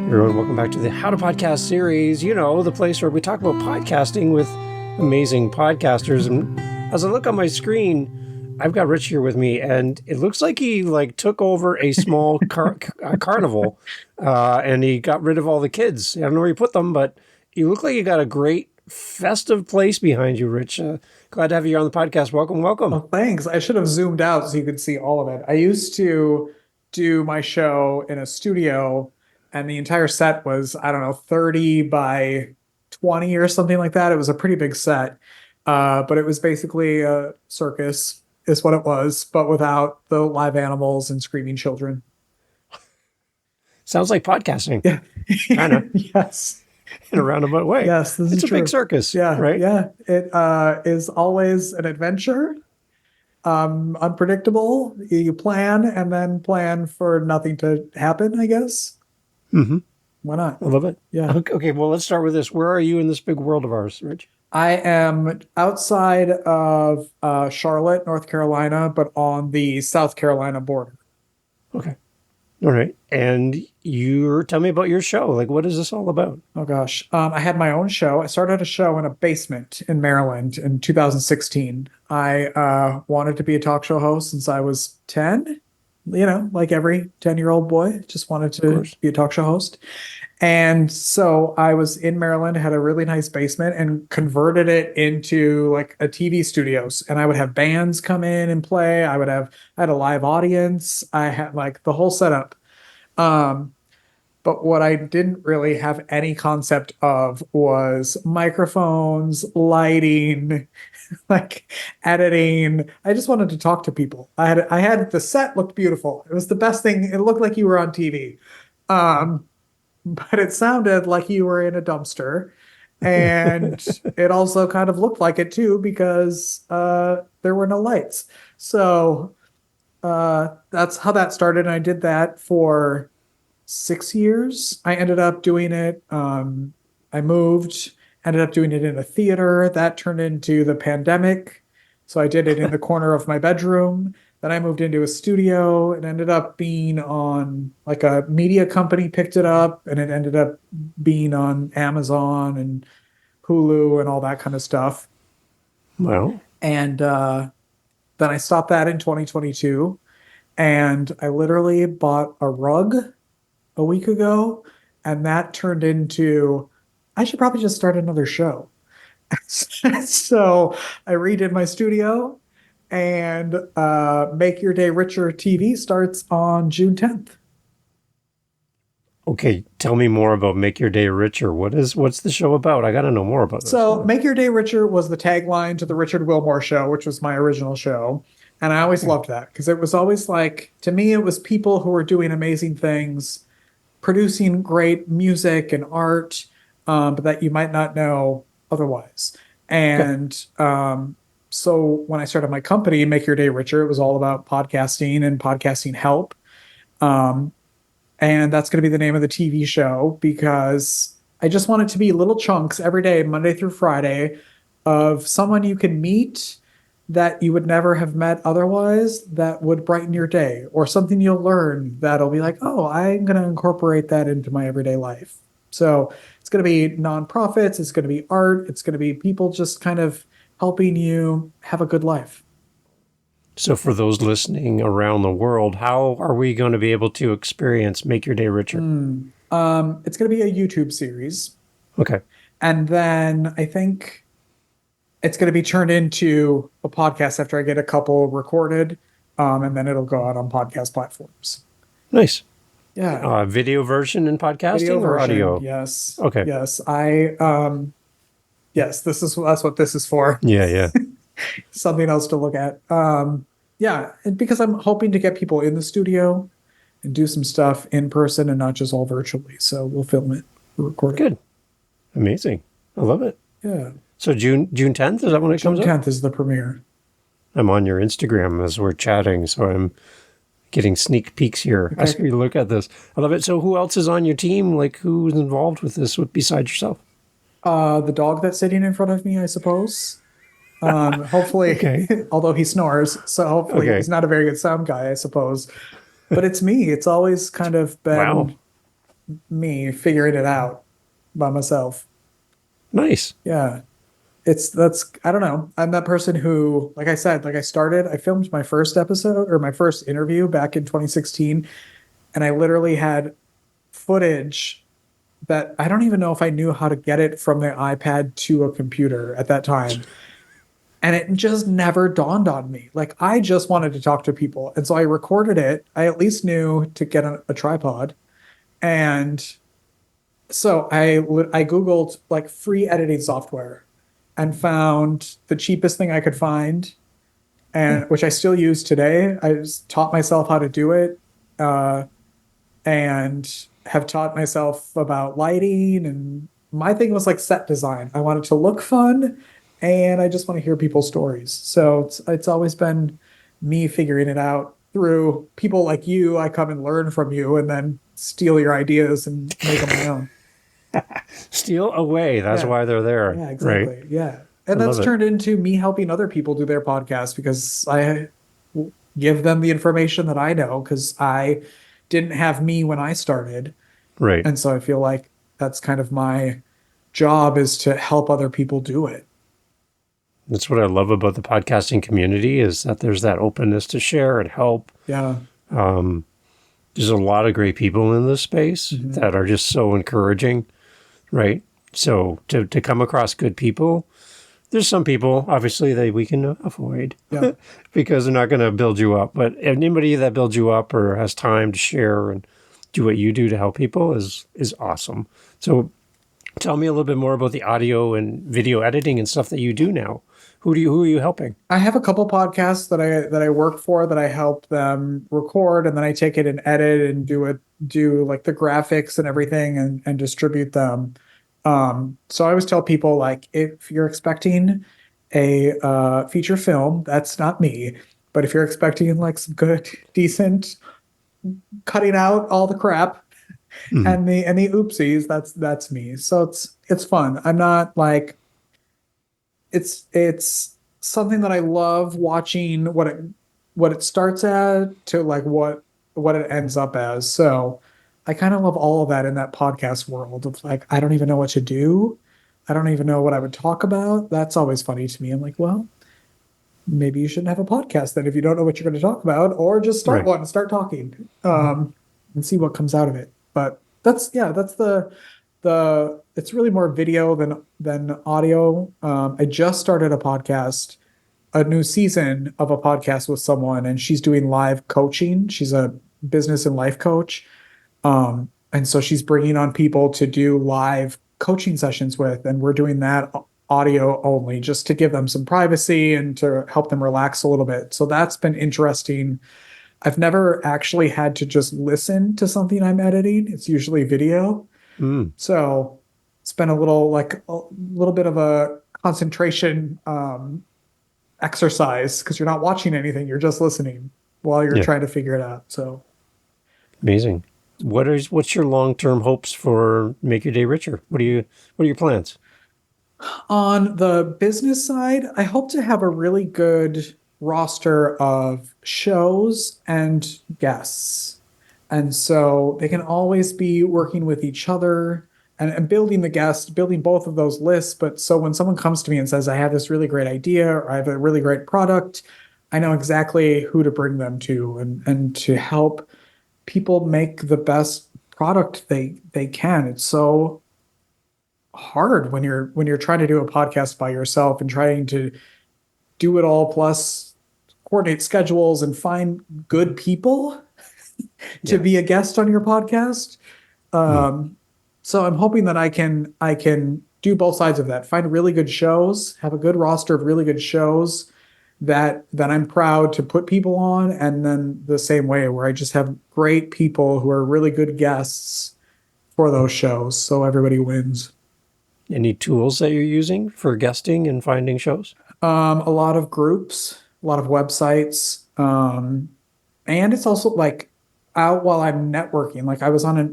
Everyone, welcome back to the How to Podcast series. You know, the place where we talk about podcasting with amazing podcasters. And as I look on my screen, I've got Rich here with me, and it looks like he took over a small carnival, and he got rid of all the kids. I don't know where you put them, but you look like you got a great festive place behind you, Rich. Glad to have you here on the podcast. Welcome, welcome. Oh, thanks. I should have zoomed out so you could see all of it. I used to do my show in a studio, and the entire set was, I don't know, 30 by 20 or something like that. It was a pretty big set. But it was basically a circus, is what it was, but without the live animals and screaming children. Sounds like podcasting. Yeah. Kind of. Yes. In a roundabout way. Yes, this is It's a true. big circus. Yeah, right? yeah. It is always an adventure. Unpredictable. You plan and then plan for nothing to happen, I guess. Mm-hmm. Why not? I love it. Yeah. Okay, well, let's start with this. Where are you in this big world of ours, Rich? I am outside of Charlotte, North Carolina, but on the South Carolina border. Okay. All right. And tell me about your show. What is this all about? Oh, gosh. I had my own show. I started a show in a basement in Maryland in 2016. I wanted to be a talk show host since I was 10. You know, like every 10-year-old boy, just wanted to be a talk show host. And so I was in Maryland, had a really nice basement, and converted it into like a TV studios. And I would have bands come in and play. I had a live audience. I had like the whole setup. But what I didn't really have any concept of was microphones, lighting, like editing. I just wanted to talk to people. I had the set looked beautiful. It was the best thing. It looked like you were on TV. But it sounded like you were in a dumpster. And it also kind of looked like it too, because there were no lights. So that's how that started. And I did that for 6 years. I ended up doing it. I moved, ended up doing it in a theater. That turned into the pandemic. So I did it in the corner of my bedroom. Then I moved into a studio. It ended up being on like a media company picked it up, and it ended up being on Amazon and Hulu and all that kind of stuff. Well, And then I stopped that in 2022, and I literally bought a rug a week ago, and that turned into, I should probably just start another show. So I redid my studio, and Make Your Day Richer TV starts on June 10th. okay, tell me more about Make Your Day Richer. What's the show about? I got to know more about this. So Make Your Day Richer was the tagline to the Richard Wilmore show, which was my original show. And I always loved that because it was always like, to me, it was people who were doing amazing things, producing great music and art, but that you might not know otherwise. And so when I started my company, Make Your Day Richer, it was all about podcasting and podcasting help. And that's going to be the name of the TV show, because I just want it to be little chunks every day, Monday through Friday, of someone you can meet that you would never have met otherwise, that would brighten your day, or something you'll learn that'll be like, oh, I'm going to incorporate that into my everyday life. So it's going to be nonprofits, it's going to be art, it's going to be people just kind of helping you have a good life. So for those listening around the world, how are we going to be able to experience Make Your Day Richer? It's going to be a YouTube series. Okay. And then I think it's going to be turned into a podcast after I get a couple recorded, and then it'll go out on podcast platforms. Nice. Yeah. Video version in podcasting Video or version, audio? yes. Okay. Yes. Yes, that's what this is for. Yeah. Something else to look at. Yeah, and because I'm hoping to get people in the studio and do some stuff in person and not just all virtually. So we'll film it, record it. Good. Amazing. I love it. Yeah. So June 10th, is that when it comes June out? 10th is the premiere. I'm on your Instagram as we're chatting, so I'm getting sneak peeks here. Okay. I see you look at this. I love it. So who else is on your team? Who's involved with this besides yourself? The dog that's sitting in front of me, I suppose. Hopefully, Okay. although he snores, so hopefully he's not a very good sound guy, I suppose. But it's me. It's always kind of been me figuring it out by myself. Nice. Yeah. That's I don't know. I'm that person who, like I said, I filmed my first episode or my first interview back in 2016, and I literally had footage that I don't even know if I knew how to get it from the iPad to a computer at that time. And it just never dawned on me. Like I just wanted to talk to people. And so I recorded it. I at least knew to get a tripod. And so I Googled like free editing software and found the cheapest thing I could find, and which I still use today. I just taught myself how to do it. Uh, and have taught myself about lighting, and my thing was like set design. I want it to look fun, and I just want to hear people's stories. So it's always been me figuring it out through people like you. I come and learn from you and then steal your ideas and make them my own. Steal away. That's Yeah. why they're there. Yeah, Right. exactly. Yeah. I And that's love it. turned into me helping other people do their podcasts because I give them the information that I know because I didn't have me when I started. Right. And so I feel like that's kind of my job, is to help other people do it. That's what I love about the podcasting community is that there's that openness to share and help. Yeah. There's a lot of great people in this space that are just so encouraging, right? So to come across good people, there's some people obviously that we can avoid Yeah. because they're not going to build you up. But anybody that builds you up or has time to share and do what you do to help people is awesome. So tell me a little bit more about the audio and video editing and stuff that you do now. Who are you helping? I have a couple podcasts that I work for that I help them record, and then I take it and edit and do like the graphics and everything and distribute them. So I always tell people, like, if you're expecting a feature film, that's not me. But if you're expecting like some good, decent, cutting out all the crap Mhm. and the oopsies, that's me. So it's fun. I'm not like, it's something that I love watching what it starts at to like what it ends up as. So I kind of love all of that in that podcast world of like, I don't even know what to do. I don't even know what I would talk about. That's always funny to me. I'm like, well, maybe you shouldn't have a podcast then if you don't know what you're going to talk about, or just start Right. one and start talking, and see what comes out of it. But that's, yeah, that's the it's really more video than audio. I just started a new season of a podcast with someone, and she's doing live coaching. She's a business and life coach. And so she's bringing on people to do live coaching sessions with, and we're doing that audio only just to give them some privacy and to help them relax a little bit. So that's been interesting. I've never actually had to just listen to something I'm editing. It's usually video. Mm. So it's been a little bit of a concentration exercise because you're not watching anything, you're just listening while you're Yeah. trying to figure it out. So Amazing. What's your long-term hopes for Make Your Day Richer? What are your plans? on the business side, I hope to have a really good roster of shows and guests. And so they can always be working with each other and building the guest, building both of those lists. But so when someone comes to me and says, I have this really great idea or I have a really great product, I know exactly who to bring them to and to help people make the best product they can. It's so hard when you're trying to do a podcast by yourself and trying to do it all, plus coordinate schedules and find good people to Yeah. be a guest on your podcast. Mm. So I'm hoping that I can do both sides of that. Find really good shows, have a good roster of really good shows that I'm proud to put people on, and then the same way where I just have great people who are really good guests for those shows, so everybody wins. Any tools that you're using for guesting and finding shows? A lot of groups, a lot of websites, and it's also like out while I'm networking. Like I was at a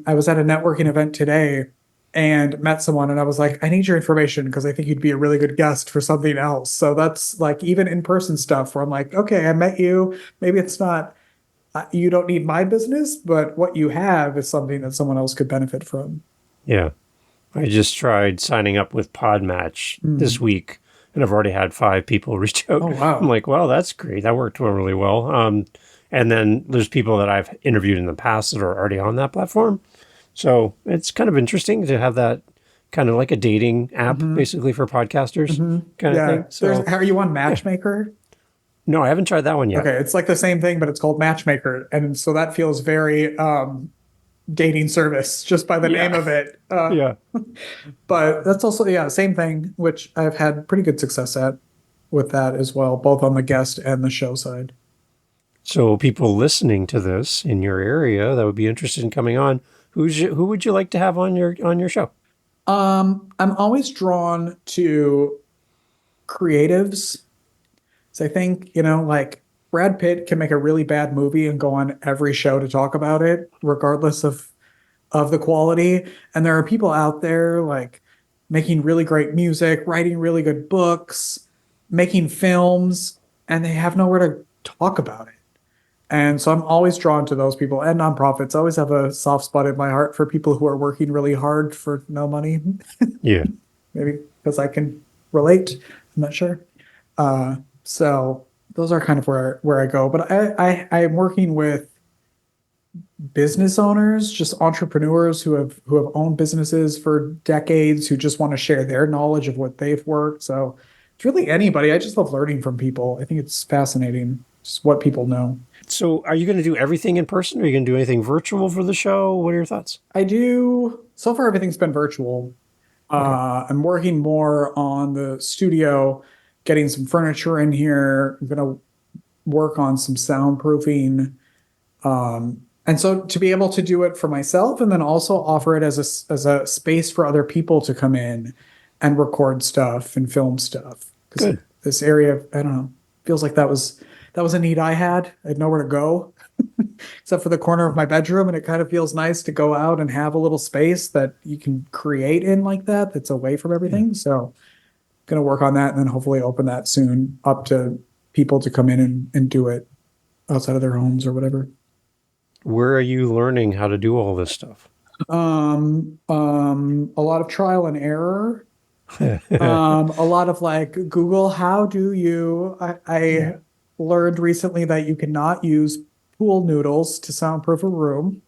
networking event today and met someone, and I was like, I need your information because I think you'd be a really good guest for something else. So that's like even in person stuff where I'm like, okay, I met you. Maybe it's not You don't need my business, but what you have is something that someone else could benefit from. Yeah. I just tried signing up with Podmatch this week, and I've already had 5 people reach out. Oh, wow. I'm like, well, that's great. That worked really well. And then there's people that I've interviewed in the past that are already on that platform. So it's kind of interesting to have that kind of like a dating app, basically for podcasters kind of thing. So, Are you on Matchmaker? no, I haven't tried that one yet. Okay, it's like the same thing, but it's called Matchmaker, and so that feels very dating service just by the name of it. Yeah. But that's also same thing, which I've had pretty good success at with that as well, both on the guest and the show side. So people listening to this in your area that would be interested in coming on, who would you like to have on your show? I'm always drawn to creatives. So I think, like Brad Pitt can make a really bad movie and go on every show to talk about it, regardless of the quality. And there are people out there like making really great music, writing really good books, making films, and they have nowhere to talk about it. And so I'm always drawn to those people and nonprofits. I always have a soft spot in my heart for people who are working really hard for no money. Yeah. Maybe because I can relate. I'm not sure. So those are kind of where I go. But I am working with business owners, just entrepreneurs who have owned businesses for decades, who just want to share their knowledge of what they've worked. So it's really anybody. I just love learning from people. I think it's fascinating, just what people know. So are you going to do everything in person? Or are you going to do anything virtual for the show? What are your thoughts? I do. So far, everything's been virtual. I'm working more on the studio, getting some furniture in here. I'm going to work on some soundproofing. And so to be able to do it for myself and then also offer it as a space for other people to come in and record stuff and film stuff. Because this area, I don't know, feels like that was a need I had. I had nowhere to go except for the corner of my bedroom. And it kind of feels nice to go out and have a little space that you can create in like that, that's away from everything. Yeah. So going to work on that and then hopefully open that soon up to people to come in and do it outside of their homes or whatever. Where are you learning how to do all this stuff? A lot of trial and error. A lot of like Google, how do you, I learned recently that you cannot use pool noodles to soundproof a room.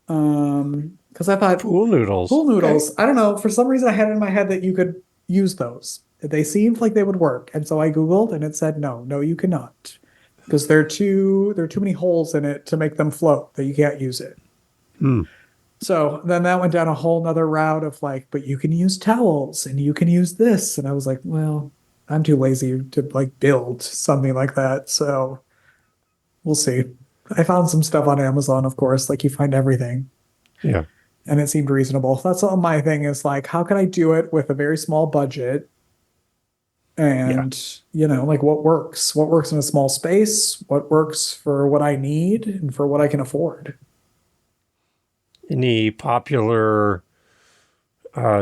Because I thought pool noodles. Okay. I don't know. For some reason, I had it in my head that you could use those. They seemed like they would work, and so I Googled, and it said no, you cannot, because there are too many holes in it to make them float. That you can't use it. So then that went down a whole nother route of like, but you can use towels, and you can use this, and I was like, well, I'm too lazy to like build something like that. So we'll see. I found some stuff on Amazon, of course, like you find everything. Yeah. And it seemed reasonable. That's all my thing is like, how can I do it with a very small budget? And, like what works? What works in a small space? What works for what I need and for what I can afford? Any popular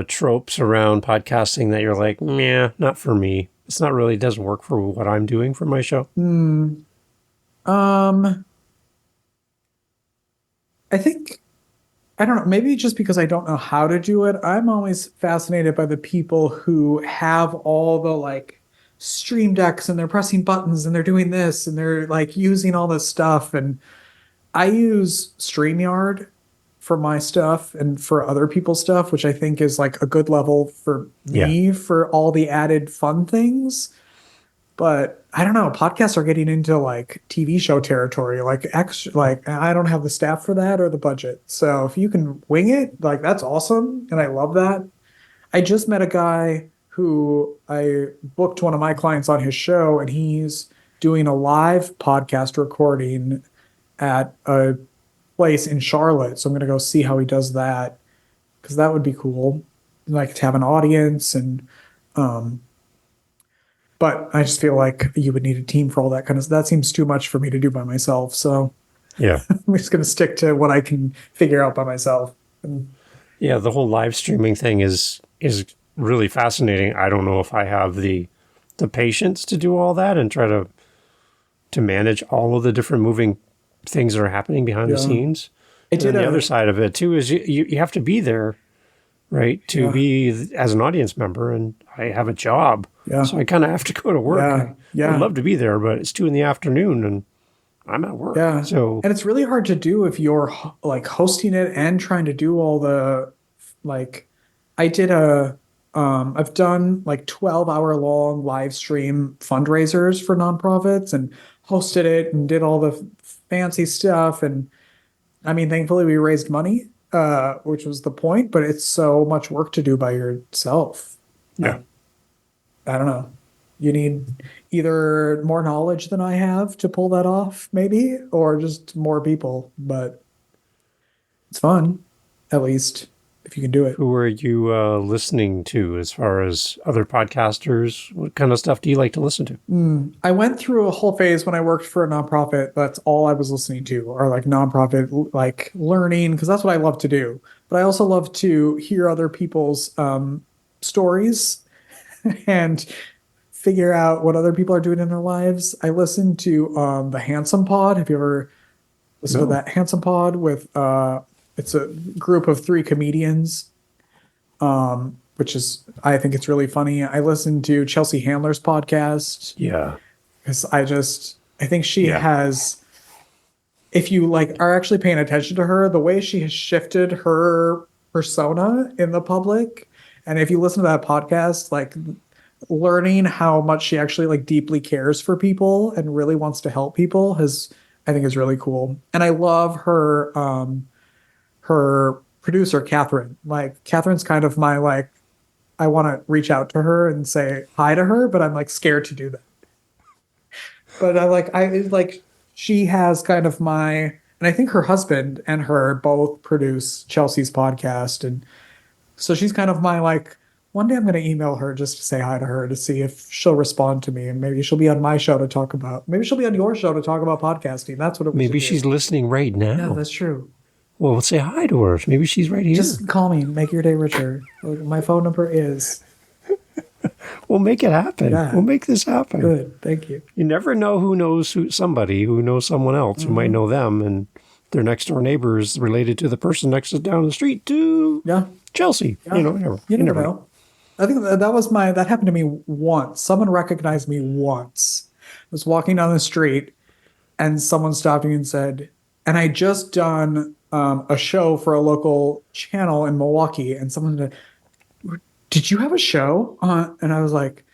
tropes around podcasting that you're like, nah, not for me. It's not really, doesn't work for what I'm doing for my show. I think, I don't know, maybe just because I don't know how to do it. I'm always fascinated by the people who have all the like stream decks and they're pressing buttons and they're doing this and they're like using all this stuff. And I use StreamYard for my stuff and for other people's stuff, which I think is like a good level for me for all the added fun things. But I don't know, podcasts are getting into like TV show territory, like I don't have the staff for that or the budget. So if you can wing it, like that's awesome. And I love that. I just met a guy who I booked one of my clients on his show, and he's doing a live podcast recording at a place in Charlotte. So I'm going to go see how he does that, because that would be cool. Like to have an audience and, but I just feel like you would need a team for all that kind of stuff. That seems too much for me to do by myself. So yeah, I'm just going to stick to what I can figure out by myself. Yeah, the whole live streaming thing is really fascinating. I don't know if I have the patience to do all that and try to to manage all of the different moving things that are happening behind the scenes. And then the other side of it too is you have to be there, right, to be as an audience member. And I have a job, so I kind of have to go to work. I would love to be there, but it's 2 PM and I'm at work. Yeah. So, and it's really hard to do if you're like hosting it and trying to do all the, like, I've done like 12-hour long live stream fundraisers for nonprofits and hosted it and did all the fancy stuff. And I mean, thankfully we raised money, which was the point, but it's so much work to do by yourself. yeah. I don't know. You need either more knowledge than I have to pull that off, maybe, or just more people. But it's fun, at least, if you can do it. Who are you listening to as far as other podcasters? What kind of stuff do you like to listen to? I went through a whole phase when I worked for a nonprofit. That's all I was listening to, or like nonprofit, like learning, because that's what I love to do. But I also love to hear other people's stories and figure out what other people are doing in their lives. I listen to the Handsome Pod. Have you ever listened to that Handsome Pod with it's a group of 3 comedians, which is, I think it's really funny. I listen to Chelsea Handler's podcast. Yeah. Because I think she has, if you like are actually paying attention to her, the way she has shifted her persona in the public. And if you listen to that podcast, like learning how much she actually like deeply cares for people and really wants to help people I think is really cool. And I love her her producer Catherine. Like Catherine's kind of my like, I want to reach out to her and say hi to her, but I'm like scared to do that. But I she has kind of and I think her husband and her both produce Chelsea's podcast, and so she's kind of my like, one day I'm going to email her just to say hi to her to see if she'll respond to me, and maybe she'll be on my show to talk about. Maybe she'll be on your show to talk about podcasting. That's what it. Maybe she's listening right now. Yeah, that's true. Well, let's say hi to her. Maybe she's right here. Just call me. Make your day richer. My phone number is. We'll make it happen. Yeah. We'll make this happen. Good. Thank you. You never know who knows somebody who knows someone else who might know them, and their next door neighbor is related to the person next to down the street to Chelsea. Yeah. You never know. I think that happened to me once. Someone recognized me once. I was walking down the street and someone stopped me and said, and I just done a show for a local channel in Milwaukee, and someone said, did you have a show? And I was like,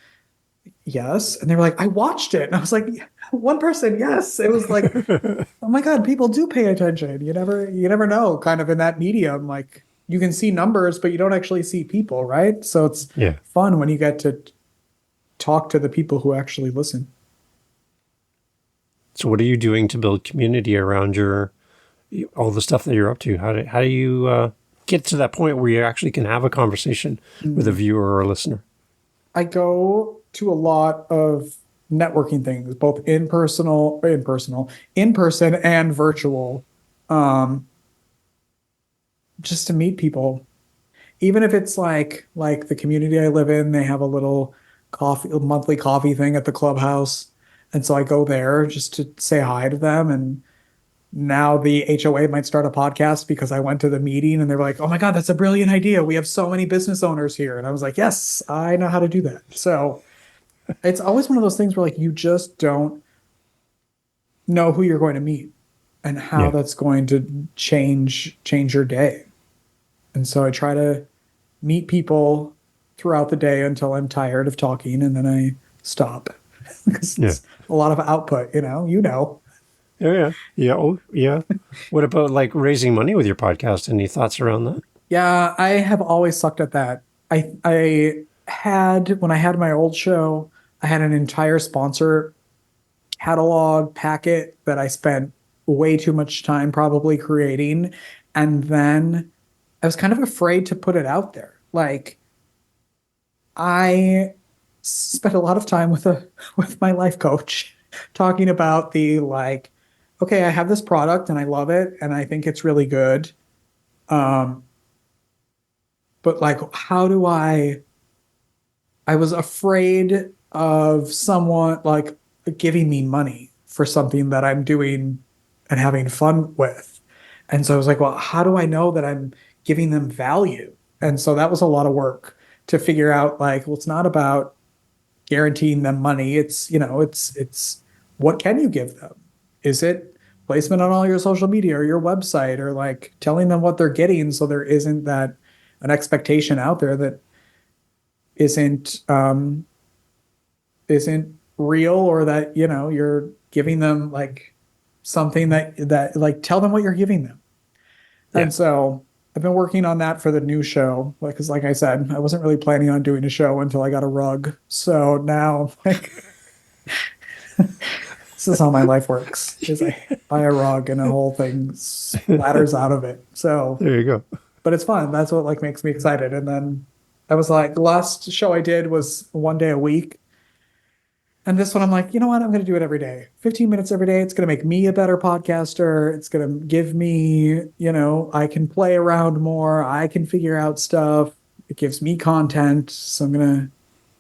yes. And they were like, I watched it. And I was like, one person, yes. It was like, oh my God, people do pay attention. You never know, kind of in that medium. Like you can see numbers, but you don't actually see people, right? So it's fun when you get to talk to the people who actually listen. So what are you doing to build community around all the stuff that you're up to? How do you get to that point where you actually can have a conversation with a viewer or a listener? I go to a lot of networking things, both in person and virtual, just to meet people. Even if it's like the community I live in, they have a little monthly coffee thing at the clubhouse. And so I go there just to say hi to them. And now the HOA might start a podcast because I went to the meeting and they were like, oh my God, that's a brilliant idea. We have so many business owners here. And I was like, yes, I know how to do that. So it's always one of those things where like, you just don't know who you're going to meet and how that's going to change your day. And so I try to meet people throughout the day until I'm tired of talking, and then I stop because it's a lot of output, you know. Yeah. What about like raising money with your podcast? Any thoughts around that? Yeah, I have always sucked at that. I had, when I had my old show, I had an entire sponsor catalog packet that I spent way too much time probably creating. And then I was kind of afraid to put it out there. Like I spent a lot of time with my life coach talking about the like, okay, I have this product and I love it and I think it's really good. But like, how do I was afraid of someone like giving me money for something that I'm doing and having fun with. And so I was like, well, how do I know that I'm giving them value? And so that was a lot of work to figure out like, well, it's not about guaranteeing them money. It's, it's what can you give them? Is it placement on all your social media or your website, or like telling them what they're getting so there isn't that an expectation out there that isn't real, or that, you're giving them like something that like tell them what you're giving them. Yeah. And so I've been working on that for the new show, because like I said, I wasn't really planning on doing a show until I got a rug. So now, like, this is how my life works: is I buy a rug and a whole thing splatters out of it. So, There you go. but it's fun. That's what like makes me excited. And then I was like, the last show I did was one day a week. And this one, I'm like, you know what? I'm going to do it every day. 15 minutes every day. It's going to make me a better podcaster. It's going to give me, I can play around more. I can figure out stuff. It gives me content. So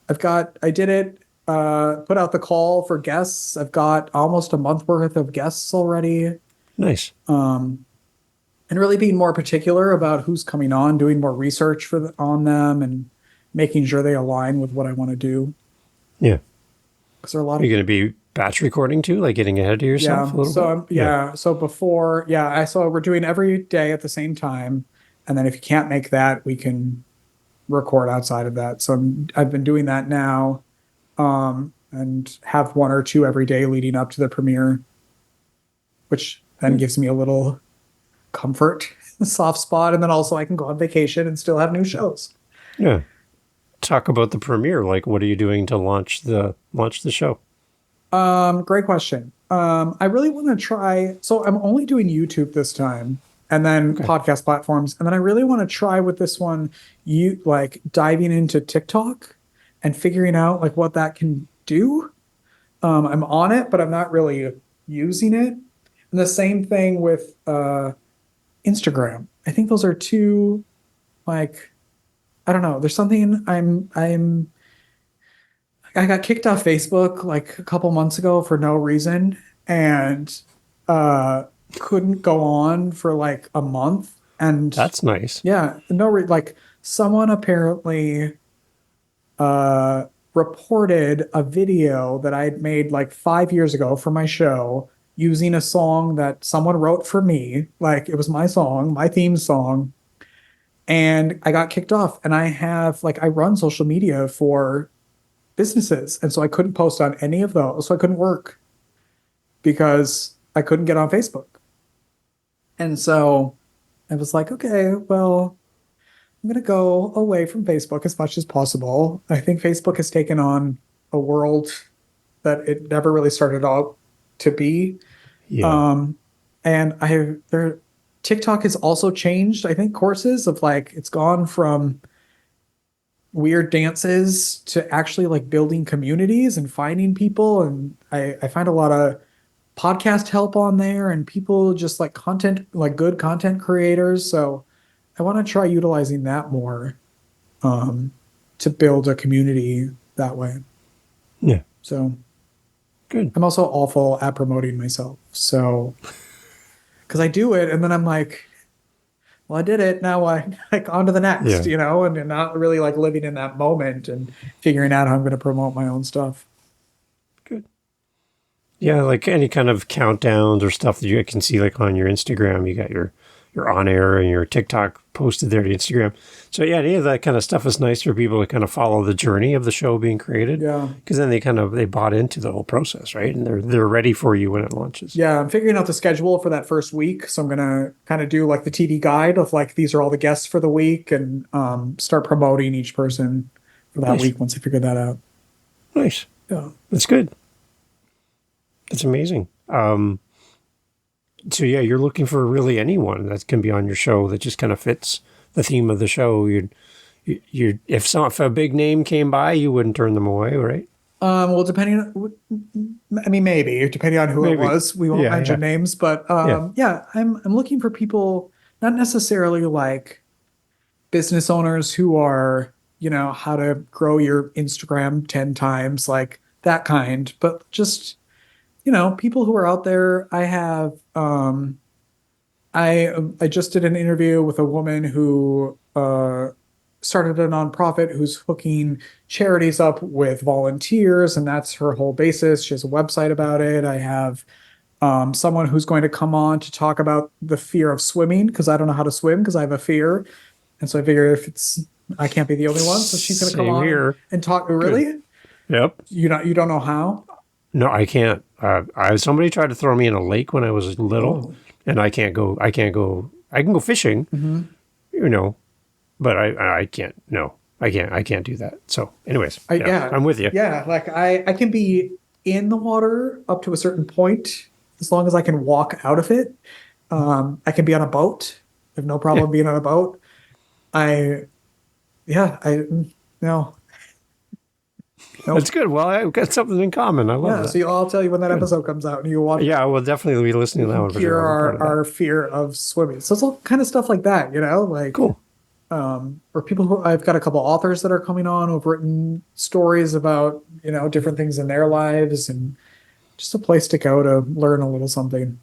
I did it, put out the call for guests. I've got almost a month worth of guests already. Nice. And really being more particular about who's coming on, doing more research on them, and making sure they align with what I want to do. Yeah. Because there are a lot Are you going to be batch recording too, like getting ahead of yourself a little bit? So we're doing every day at the same time, and then if you can't make that, we can record outside of that. So I've been doing that now, and have one or two every day leading up to the premiere, which then gives me a little comfort, soft spot, and then also I can go on vacation and still have new shows. Yeah. Talk about the premiere. Like, what are you doing to launch the show? Great question. I really want to try. So I'm only doing YouTube this time, and then podcast platforms, and then I really want to try with this one, like diving into TikTok and figuring out like what that can do. I'm on it, but I'm not really using it. And the same thing with Instagram. I think those are two, like, I don't know. There's something I got kicked off Facebook like a couple months ago for no reason, and couldn't go on for like a month. And That's nice. yeah, like someone apparently reported a video that I had made like 5 years ago for my show, using a song that someone wrote for me. Like, it was my song, my theme song. And I got kicked off. And I run social media for businesses. And so I couldn't post on any of those. So I couldn't work because I couldn't get on Facebook. And so I was like, okay, well, I'm going to go away from Facebook as much as possible. I think Facebook has taken on a world that it never really started out to be. Yeah. And TikTok has also changed, I think, courses of like, it's gone from weird dances to actually like building communities and finding people. And I find a lot of podcast help on there, and people just like content, like good content creators. So I want to try utilizing that more, to build a community that way. Yeah. So Good. I'm also awful at promoting myself. So, because I do it and then I'm like, well, I did it. Now I like on to the next, and not really like living in that moment and figuring out how I'm going to promote my own stuff. Good. Yeah, like any kind of countdowns or stuff that you can see like on your Instagram. You got your on air and your TikTok posted there to Instagram. So yeah, any of that kind of stuff is nice for people to kind of follow the journey of the show being created. Yeah. Because then they bought into the whole process, right? And they're ready for you when it launches. Yeah, I'm figuring out the schedule for that first week. So I'm gonna kind of do like the TV guide of like, these are all the guests for the week, and start promoting each person for that week once I figure that out. Nice. Yeah. That's good. That's amazing. So yeah, you're looking for really anyone that can be on your show that just kind of fits the theme of the show. If a big name came by, you wouldn't turn them away, right? Well, maybe depending on who it was. We won't mention names, but I'm looking for people, not necessarily like business owners who are, how to grow your Instagram 10 times, like that kind, but just people who are out there. I have, I just did an interview with a woman who started a nonprofit who's hooking charities up with volunteers, and that's her whole basis. She has a website about it. I have someone who's going to come on to talk about the fear of swimming because I don't know how to swim because I have a fear, and so I figure I can't be the only one, so she's going to come Same on here. and talk. Really? Yep. You don't know how? No, I can't. Somebody tried to throw me in a lake when I was little, Oh. and I can't go. I can't go. I can go fishing, but I can't. No, I can't. I can't do that. So, anyways, I'm with you. Yeah, like I can be in the water up to a certain point as long as I can walk out of it. I can be on a boat. I have no problem being on a boat. No. Nope. That's good. Well, I've got something in common. I love that. So I'll tell you when that episode comes out and you watch. Yeah, I will definitely be listening to that one for Cure sure. our fear of swimming. So it's all kind of stuff like that, like Cool. Or people who I've got a couple authors that are coming on who've written stories about, different things in their lives and just a place to go to learn a little something.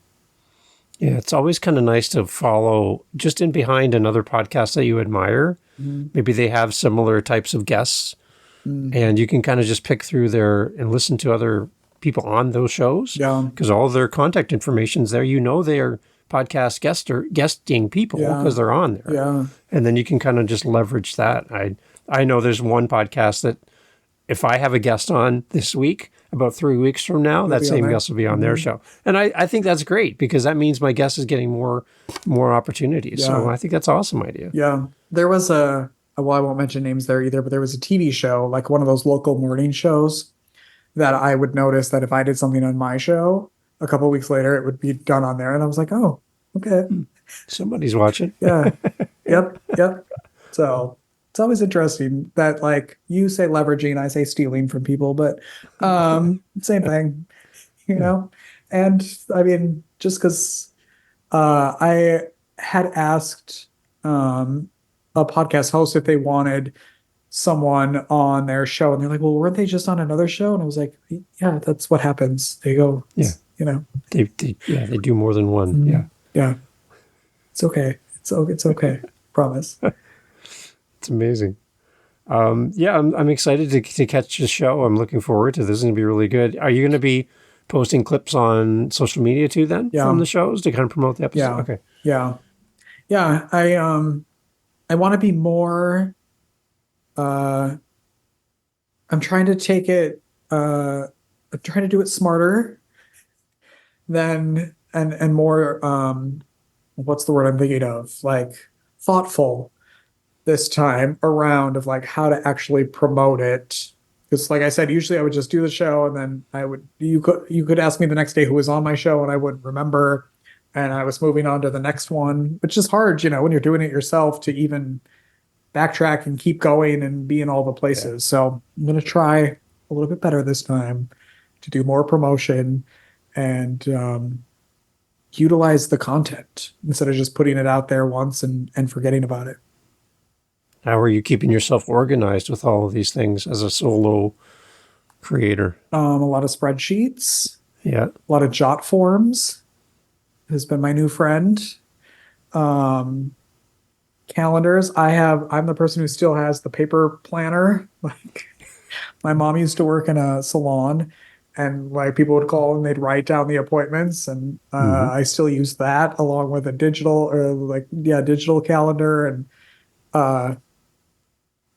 Yeah, it's always kind of nice to follow just in behind another podcast that you admire. Mm-hmm. Maybe they have similar types of guests. And you can kind of just pick through there and listen to other people on those shows. Yeah. Because all their contact information's there. They are podcast guesting people because they're on there. Yeah. And then you can kind of just leverage that. I know there's one podcast that if I have a guest on this week, about 3 weeks from now, that same guest will be on their show. And I think that's great because that means my guest is getting more opportunities. Yeah. So I think that's an awesome idea. Yeah. There was I won't mention names there either, but there was a TV show, like one of those local morning shows that I would notice that if I did something on my show, a couple of weeks later, it would be done on there. And I was like, oh, okay. Somebody's watching. Yeah. Yep. So it's always interesting that like you say leveraging, I say stealing from people, but same thing, know? And I mean, just because I had asked a podcast host if they wanted someone on their show, and they're like, well, weren't they just on another show? And I was like, yeah, that's what happens. They go, they do more than one. Yeah. It's okay. It's okay. Promise. It's amazing. I'm excited to catch the show. I'm looking forward to this. This is going to be really good. Are you going to be posting clips on social media too then from the shows to kind of promote the episode? Yeah. Okay. Yeah. I want to be more, I'm trying to take it, I'm trying to do it smarter than, and more, what's the word I'm thinking of? Like thoughtful this time around of like how to actually promote it. Because like I said, usually I would just do the show and then you could ask me the next day who was on my show and I wouldn't remember. And I was moving on to the next one, which is hard, when you're doing it yourself to even backtrack and keep going and be in all the places. Yeah. So I'm going to try a little bit better this time to do more promotion and utilize the content instead of just putting it out there once and forgetting about it. How are you keeping yourself organized with all of these things as a solo creator? A lot of spreadsheets. Yeah. A lot of jot forms has been my new friend. Calendars. I'm the person who still has the paper planner. Like my mom used to work in a salon and like people would call and they'd write down the appointments. And I still use that along with a digital calendar and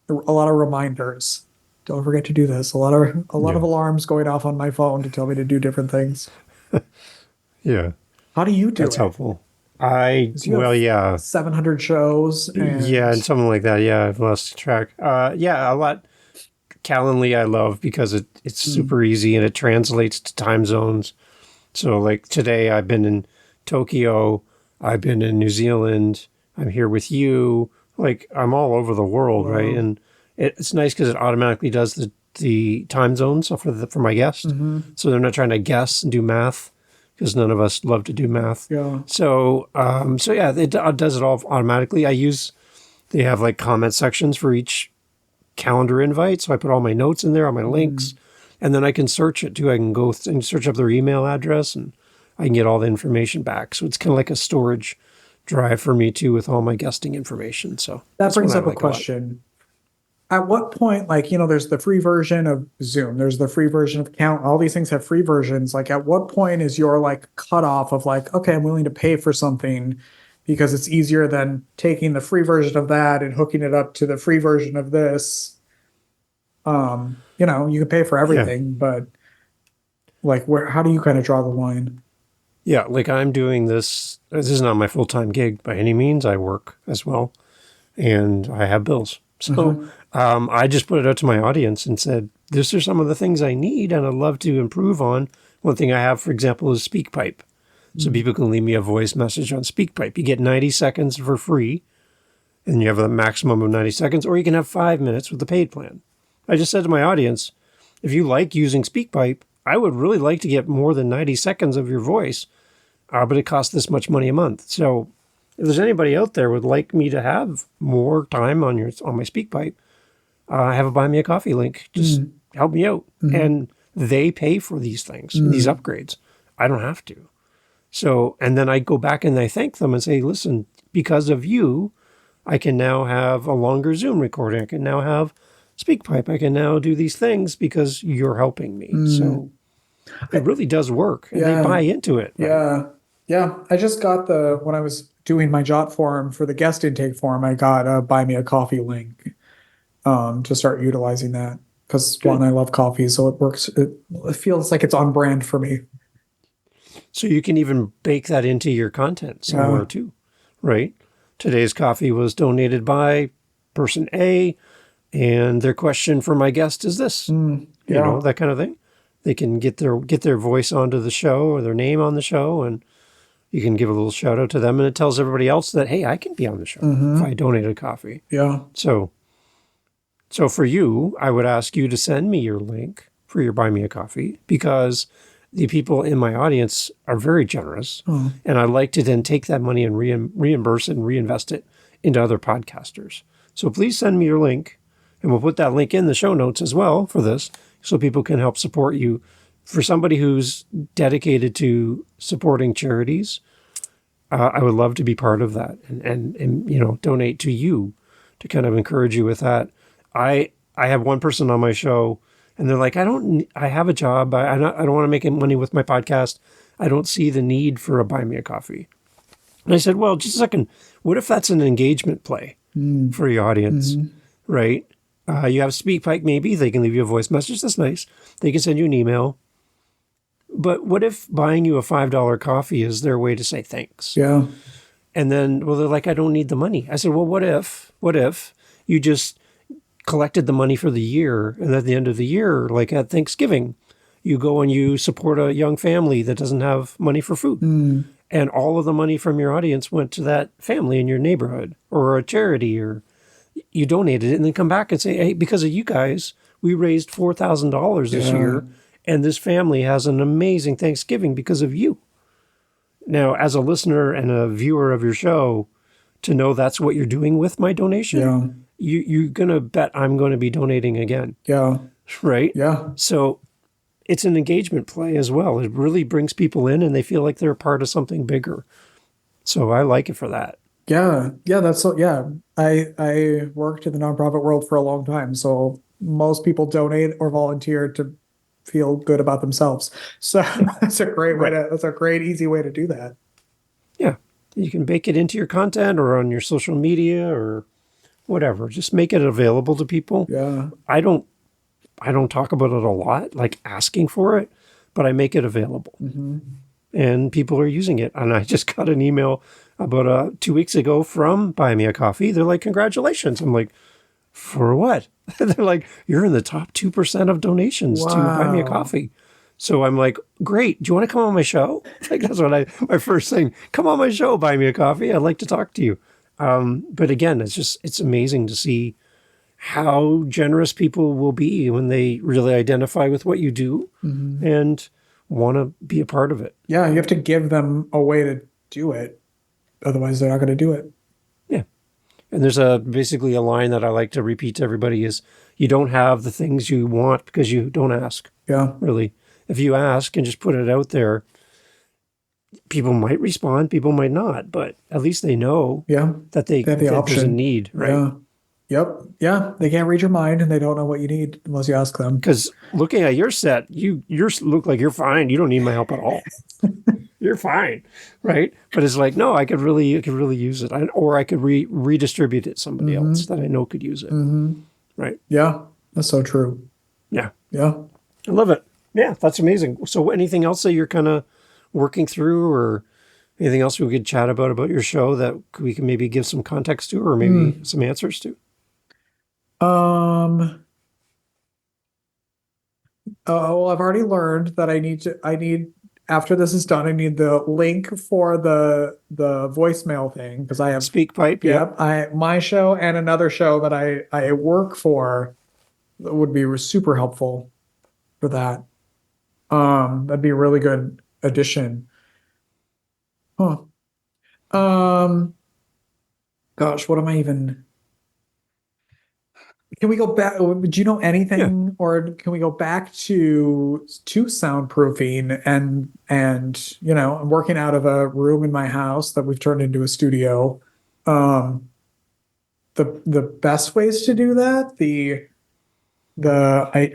a lot of reminders. Don't forget to do this. A lot of alarms going off on my phone to tell me to do different things. Yeah. How do you do That's it? helpful. 700 shows. And something like that. Yeah, I've lost track. A lot. Calendly I love because it's super easy and it translates to time zones. So like today I've been in Tokyo, I've been in New Zealand, I'm here with you. Like I'm all over the world, right? And it's nice because it automatically does the time zones for my guests. Mm-hmm. So they're not trying to guess and do math. Because none of us love to do math. Yeah. So it does it all automatically. They have like comment sections for each calendar invite. So I put all my notes in there, all my links. And then I can search it too. I can go and search up their email address and I can get all the information back. So it's kind of like a storage drive for me too with all my guesting information. So That that's what brings I up a like a lot. question. At what point, like, there's the free version of Zoom, there's the free version of Count, all these things have free versions. Like, at what point is your like cutoff of like, okay, I'm willing to pay for something because it's easier than taking the free version of that and hooking it up to the free version of this? You can pay for everything, but like, how do you kind of draw the line? Yeah, like I'm doing this. This is not my full-time gig by any means. I work as well, and I have bills. So I just put it out to my audience and said, these are some of the things I need and I'd love to improve on. One thing I have, for example, is SpeakPipe. So people can leave me a voice message on SpeakPipe. You get 90 seconds for free, and you have a maximum of 90 seconds, or you can have 5 minutes with the paid plan. I just said to my audience, if you like using SpeakPipe, I would really like to get more than 90 seconds of your voice, but it costs this much money a month. So if there's anybody out there would like me to have more time on my SpeakPipe, I have a Buy Me a Coffee link. Just help me out. And they pay for these things, these upgrades. I don't have to. So, and then I go back and I thank them and say, listen, because of you, I can now have a longer Zoom recording. I can now have SpeakPipe. I can now do these things because you're helping me. So it really does work. And they buy into it. Right? Yeah. Yeah. I just got when I was doing my Jot form for the guest intake form, I got a Buy Me a Coffee link to start utilizing that. Because one, I love coffee, so it works. It feels like it's on brand for me. So you can even bake that into your content somewhere too, right? Today's coffee was donated by person A, and their question for my guest is this. You know, that kind of thing. They can get their voice onto the show or their name on the show, and you can give a little shout out to them, and it tells everybody else that, hey, I can be on the show if I donated coffee. Yeah. So for you, I would ask you to send me your link for your Buy Me a Coffee, because the people in my audience are very generous, and I like to then take that money and reimburse and reinvest it into other podcasters. So please send me your link, and we'll put that link in the show notes as well for this, so people can help support you. For somebody who's dedicated to supporting charities, I would love to be part of that and donate to you to kind of encourage you with that. I have one person on my show, and they're like, I have a job. I don't want to make money with my podcast. I don't see the need for a Buy Me a Coffee. And I said, well, just a second. What if that's an engagement play for your audience, right? You have SpeakPipe, maybe. They can leave you a voice message. That's nice. They can send you an email. But what if buying you a $5 coffee is their way to say thanks? Yeah. And then, well, they're like, I don't need the money. I said, well, what if you just collected the money for the year, and at the end of the year, like at Thanksgiving, you go and you support a young family that doesn't have money for food. And all of the money from your audience went to that family in your neighborhood or a charity, or you donated it, and then come back and say, hey, because of you guys, we raised $4,000 this year, and this family has an amazing Thanksgiving because of you. Now, as a listener and a viewer of your show, to know that's what you're doing with my donation, you're going to bet I'm going to be donating again. Yeah. Right? Yeah. So it's an engagement play as well. It really brings people in, and they feel like they're a part of something bigger. So I like it for that. Yeah. Yeah. I worked in the nonprofit world for a long time. So most people donate or volunteer to feel good about themselves. So that's a great that's a great, easy way to do that. Yeah. You can bake it into your content or on your social media or whatever. Just make it available to people. Yeah. I don't talk about it a lot, like asking for it, but I make it available. And people are using it. And I just got an email about 2 weeks ago from Buy Me a Coffee. They're like, congratulations. I'm like, for what? They're like, you're in the top 2% of donations to Buy Me a Coffee. So I'm like, great. Do you want to come on my show? Like, that's what my first thing, come on my show, Buy Me a Coffee. I'd like to talk to you. But again, it's amazing to see how generous people will be when they really identify with what you do and want to be a part of it. Yeah. You have to give them a way to do it. Otherwise, they're not going to do it. Yeah. And there's basically a line that I like to repeat to everybody is, you don't have the things you want because you don't ask. Yeah. Really. If you ask and just put it out there, people might respond, people might not, but at least they know that They have the that option. there's a need, right? Yeah. Yep. Yeah. They can't read your mind and they don't know what you need unless you ask them. Because looking at your set, you look like you're fine. You don't need my help at all. You're fine, right? But it's like, no, I could really use it, or I could redistribute it to somebody else that I know could use it, right? Yeah, that's so true. Yeah, Yeah. I love it. Yeah, that's amazing. So, anything else that you're kind of working through, or anything else we could chat about your show that we can maybe give some context to, or maybe some answers to? Well, I've already learned that I need after this is done, I need the link for the voicemail thing because I have SpeakPipe. Yep. My show and another show that I work for that would be super helpful for that. That'd be a really good addition. Huh. Gosh, what am I even? Can we go back? Do you know anything, or can we go back to soundproofing and I'm working out of a room in my house that we've turned into a studio. The best ways to do that,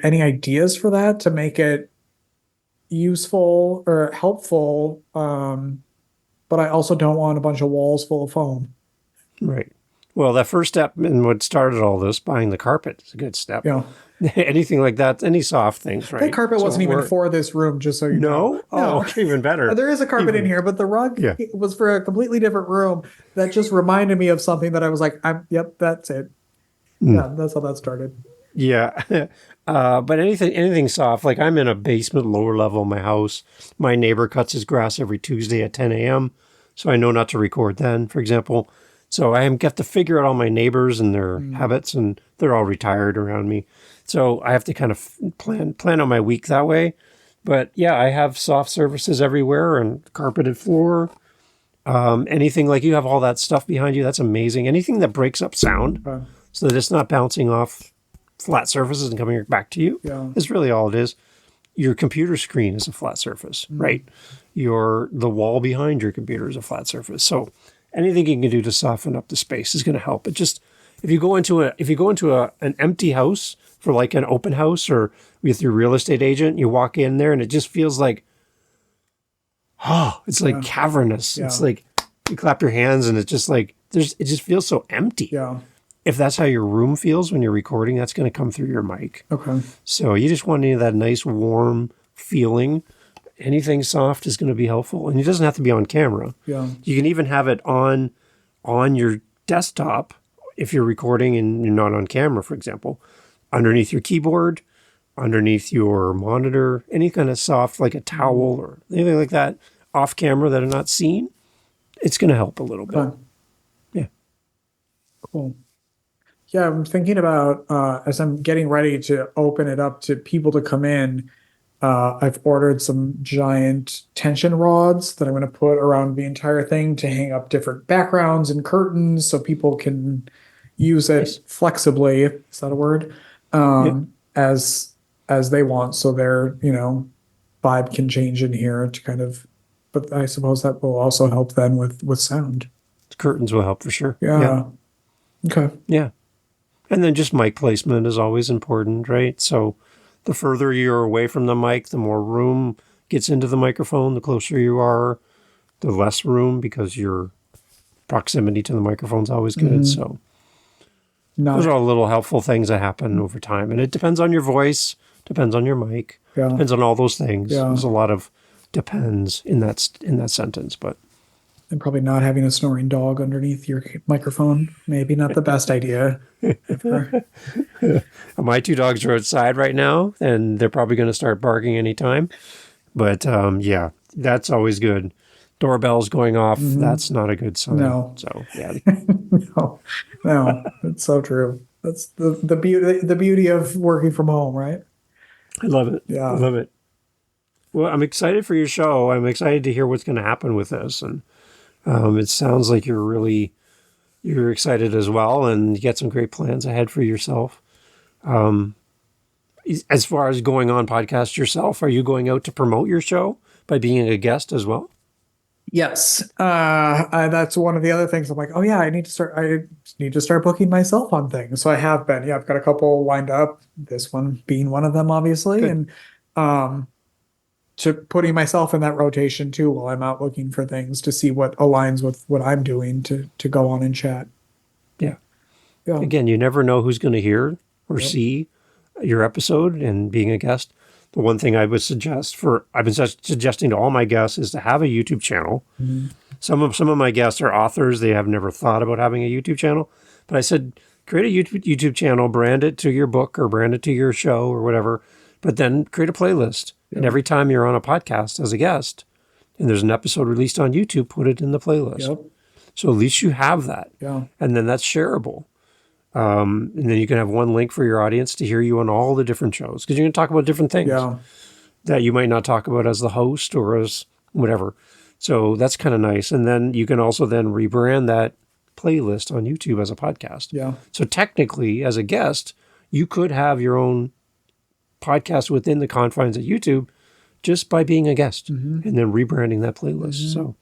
any ideas for that to make it useful or helpful, but I also don't want a bunch of walls full of foam. Right. Well, that first step in what started all this, buying the carpet, is a good step. Yeah. Anything like that, any soft things, right? That carpet wasn't even for this room, just so you know. No? Oh, even better. There is a carpet in here, but the rug was for a completely different room that just reminded me of something that I was like, yep, that's it. Yeah, that's how that started. Yeah. But anything soft, like I'm in a basement, lower level of my house. My neighbor cuts his grass every Tuesday at 10 a.m., so I know not to record then, for example. So I have to figure out all my neighbors and their habits, and they're all retired around me. So I have to kind of plan out my week that way. But yeah, I have soft surfaces everywhere and carpeted floor. Anything like you have all that stuff behind you, that's amazing. Anything that breaks up sound so that it's not bouncing off flat surfaces and coming back to you is really all it is. Your computer screen is a flat surface, right? The wall behind your computer is a flat surface. So anything you can do to soften up the space is going to help. It just, if you go into an empty house for like an open house or with your real estate agent, you walk in there and it just feels like, it's like cavernous. Yeah. It's like you clap your hands and it's just like, it just feels so empty. Yeah. If that's how your room feels when you're recording, that's going to come through your mic. Okay. So you just want any of that nice warm feeling. Anything soft is going to be helpful, and it doesn't have to be on camera. Yeah. You can even have it on your desktop if you're recording and you're not on camera, for example, underneath your keyboard, underneath your monitor, any kind of soft, like a towel or anything like that, off camera that are not seen. It's going to help a little bit. Yeah. Cool. Yeah, I'm thinking about as I'm getting ready to open it up to people to come in. I've ordered some giant tension rods that I'm going to put around the entire thing to hang up different backgrounds and curtains so people can use it flexibly. Is that a word? As they want. So their, vibe can change in here to kind of, but I suppose that will also help then with sound. The curtains will help for sure. Yeah. Okay. Yeah. And then just mic placement is always important, right? So the further you're away from the mic, the more room gets into the microphone. The closer you are, the less room because your proximity to the microphone is always good. So those are all little helpful things that happen over time. And it depends on your voice, depends on your mic, depends on all those things. Yeah. There's a lot of depends in that sentence, but. And probably not having a snoring dog underneath your microphone. Maybe not the best idea. My two dogs are outside right now, and they're probably going to start barking anytime. But yeah, that's always good. Doorbells going off, that's not a good sign. No. So, yeah. No, it's so true. That's the beauty of working from home, right? I love it. Yeah. I love it. Well, I'm excited for your show. I'm excited to hear what's going to happen with this. And it sounds like you're really you're excited as well, and you got some great plans ahead for yourself. As far as going on podcast yourself, are you going out to promote your show by being a guest as well? Yes. That's one of the other things. I'm like, oh yeah, I need to start booking myself on things. So I have been. Yeah, I've got a couple lined up. This one being one of them, obviously. Good. And to putting myself in that rotation too while I'm out looking for things to see what aligns with what I'm doing to go on and chat. Yeah. Yeah. Again, you never know who's going to hear or see your episode, and being a guest. The one thing I would suggest I've been suggesting to all my guests is to have a YouTube channel. Mm-hmm. Some of my guests are authors. They have never thought about having a YouTube channel, but I said, create a YouTube channel, brand it to your book or brand it to your show or whatever, but then create a playlist. Yeah. And every time you're on a podcast as a guest and there's an episode released on YouTube, put it in the playlist. Yep. So at least you have that. Yeah. And then that's shareable. And then you can have one link for your audience to hear you on all the different shows, because you're going to talk about different things that you might not talk about as the host or as whatever. So that's kind of nice. And then you can also then rebrand that playlist on YouTube as a podcast. Yeah. So technically, as a guest, you could have your own podcast within the confines of YouTube just by being a guest and then rebranding that playlist. So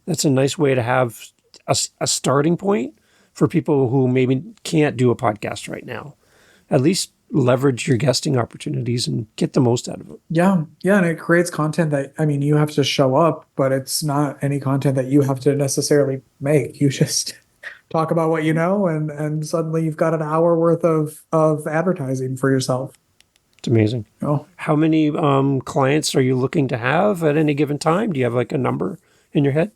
that's a nice way to have a starting point for people who maybe can't do a podcast right now. At least leverage your guesting opportunities and get the most out of it. Yeah. Yeah. And it creates content that, I mean, you have to show up, but it's not any content that you have to necessarily make. You just talk about what you know, and suddenly you've got an hour worth of advertising for yourself. It's amazing. Oh. How many clients are you looking to have at any given time? Do you have like a number in your head?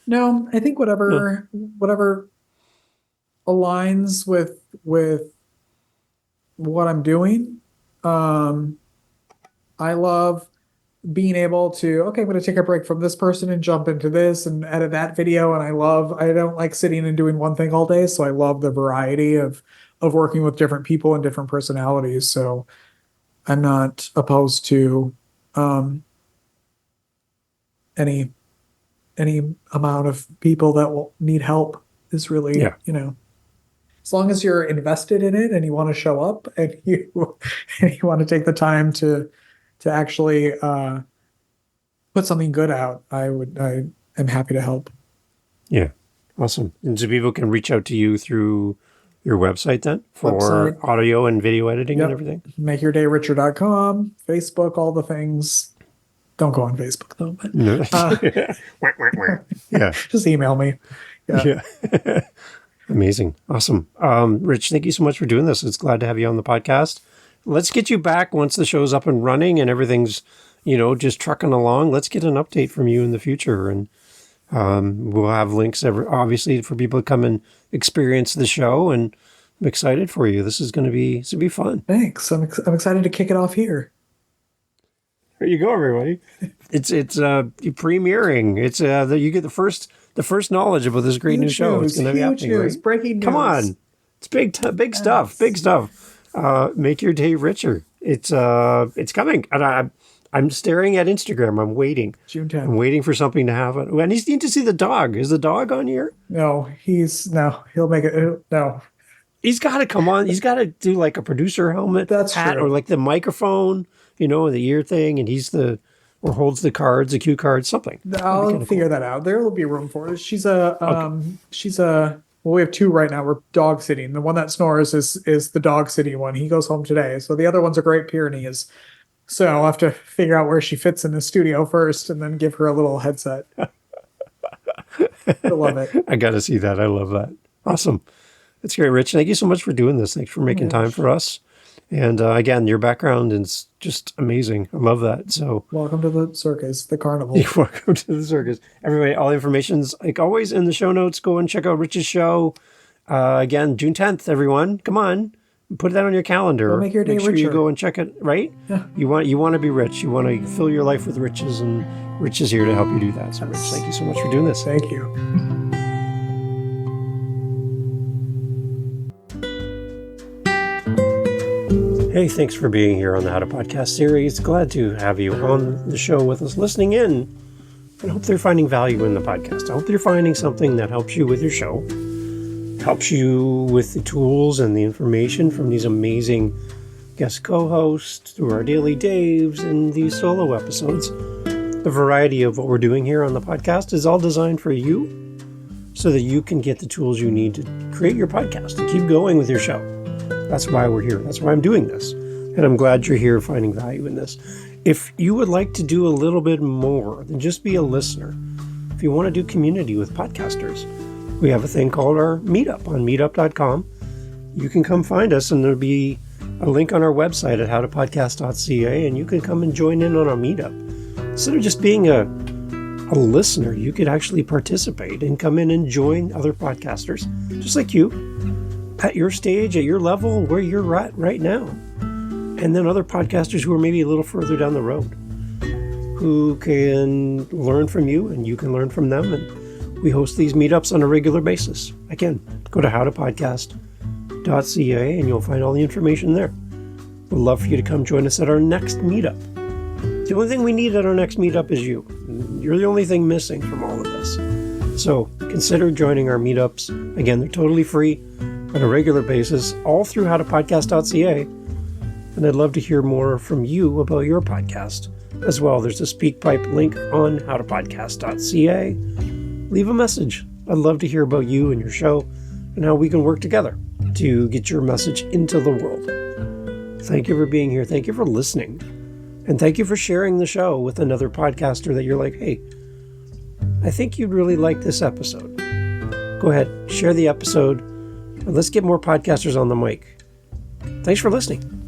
No, I think whatever aligns with what I'm doing. I love being able to, okay, I'm going to take a break from this person and jump into this and edit that video. And I don't like sitting and doing one thing all day. So I love the variety of working with different people and different personalities. So I'm not opposed to any amount of people that will need help. Is really, as long as you're invested in it and you want to show up and you want to take the time to actually put something good out, I am happy to help. Yeah. Awesome. And so people can reach out to you through your website then for audio and video editing and everything? MakeYourDayRicher.com, Facebook, all the things. Don't go on Facebook though. But, yeah. Just email me. Yeah. Amazing. Awesome. Rich, thank you so much for doing this. It's glad to have you on the podcast. Let's get you back once the show's up and running and everything's, just trucking along. Let's get an update from you in the future. And we'll have links obviously for people to come and experience the show. And I'm excited for you. This is going to be fun. Thanks. I'm excited to kick it off here. There you go, everybody. It's premiering. It's you get the first knowledge about this great new show. It's going to be happening. Right? Breaking news. Come on, it's big stuff. Big stuff. Make your day richer. It's coming, and I'm staring at Instagram. I'm waiting. June 10th. I'm waiting for something to happen. And he's need to see the dog. Is the dog on here? No, he'll make it. No. He's got to come on. He's got to do like a producer helmet hat true. Or like the microphone, the ear thing, and or holds the cards, the cue cards, something. I'll figure that out. There will be room for it. We have two right now. We're dog sitting. The one that snores is the dog sitting one. He goes home today. So the other one's a Great Pyrenees. So I'll have to figure out where she fits in the studio first and then give her a little headset. I love it. I got to see that. I love that. Awesome. That's great, Rich. Thank you so much for doing this. Thanks for making time for us. And again, your background is just amazing. I love that. So welcome to the circus, the carnival. Welcome to the circus. Everybody, all the information's like always in the show notes. Go and check out Rich's show. Again, June 10th, everyone. Come on. Put that on your calendar. Go make your day sure richer. You go and check it, right? Yeah. You want to be rich. You want to fill your life with riches, and Rich is here to help you do that. So Rich, thank you so much for doing this. Thank you. Hey, thanks for being here on the How to Podcast series. Glad to have you on the show with us, listening in. I hope they're finding value in the podcast. I hope you're finding something that helps you with your show. helps you with the tools and the information from these amazing guest co-hosts through our daily Daves and these solo episodes. The variety of what we're doing here on the podcast is all designed for you so that you can get the tools you need to create your podcast and keep going with your show. That's why we're here. That's why I'm doing this. And I'm glad you're here finding value in this. If you would like to do a little bit more than just be a listener, if you want to do community with podcasters, we have a thing called our Meetup on meetup.com. You can come find us, and there'll be a link on our website at howtopodcast.ca, and you can come and join in on our Meetup. Instead of just being a listener, you could actually participate and come in and join other podcasters, just like you, at your stage, at your level, where you're at right now. And then other podcasters who are maybe a little further down the road, who can learn from you and you can learn from them. And we host these meetups on a regular basis. Again, go to howtopodcast.ca and you'll find all the information there. We'd love for you to come join us at our next meetup. The only thing we need at our next meetup is you. You're the only thing missing from all of this. So consider joining our meetups. Again, they're totally free on a regular basis, all through howtopodcast.ca. And I'd love to hear more from you about your podcast as well. There's a SpeakPipe link on howtopodcast.ca. Leave a message. I'd love to hear about you and your show and how we can work together to get your message into the world. Thank you for being here. Thank you for listening. And thank you for sharing the show with another podcaster that you're like, hey, I think you'd really like this episode. Go ahead, share the episode, and let's get more podcasters on the mic. Thanks for listening.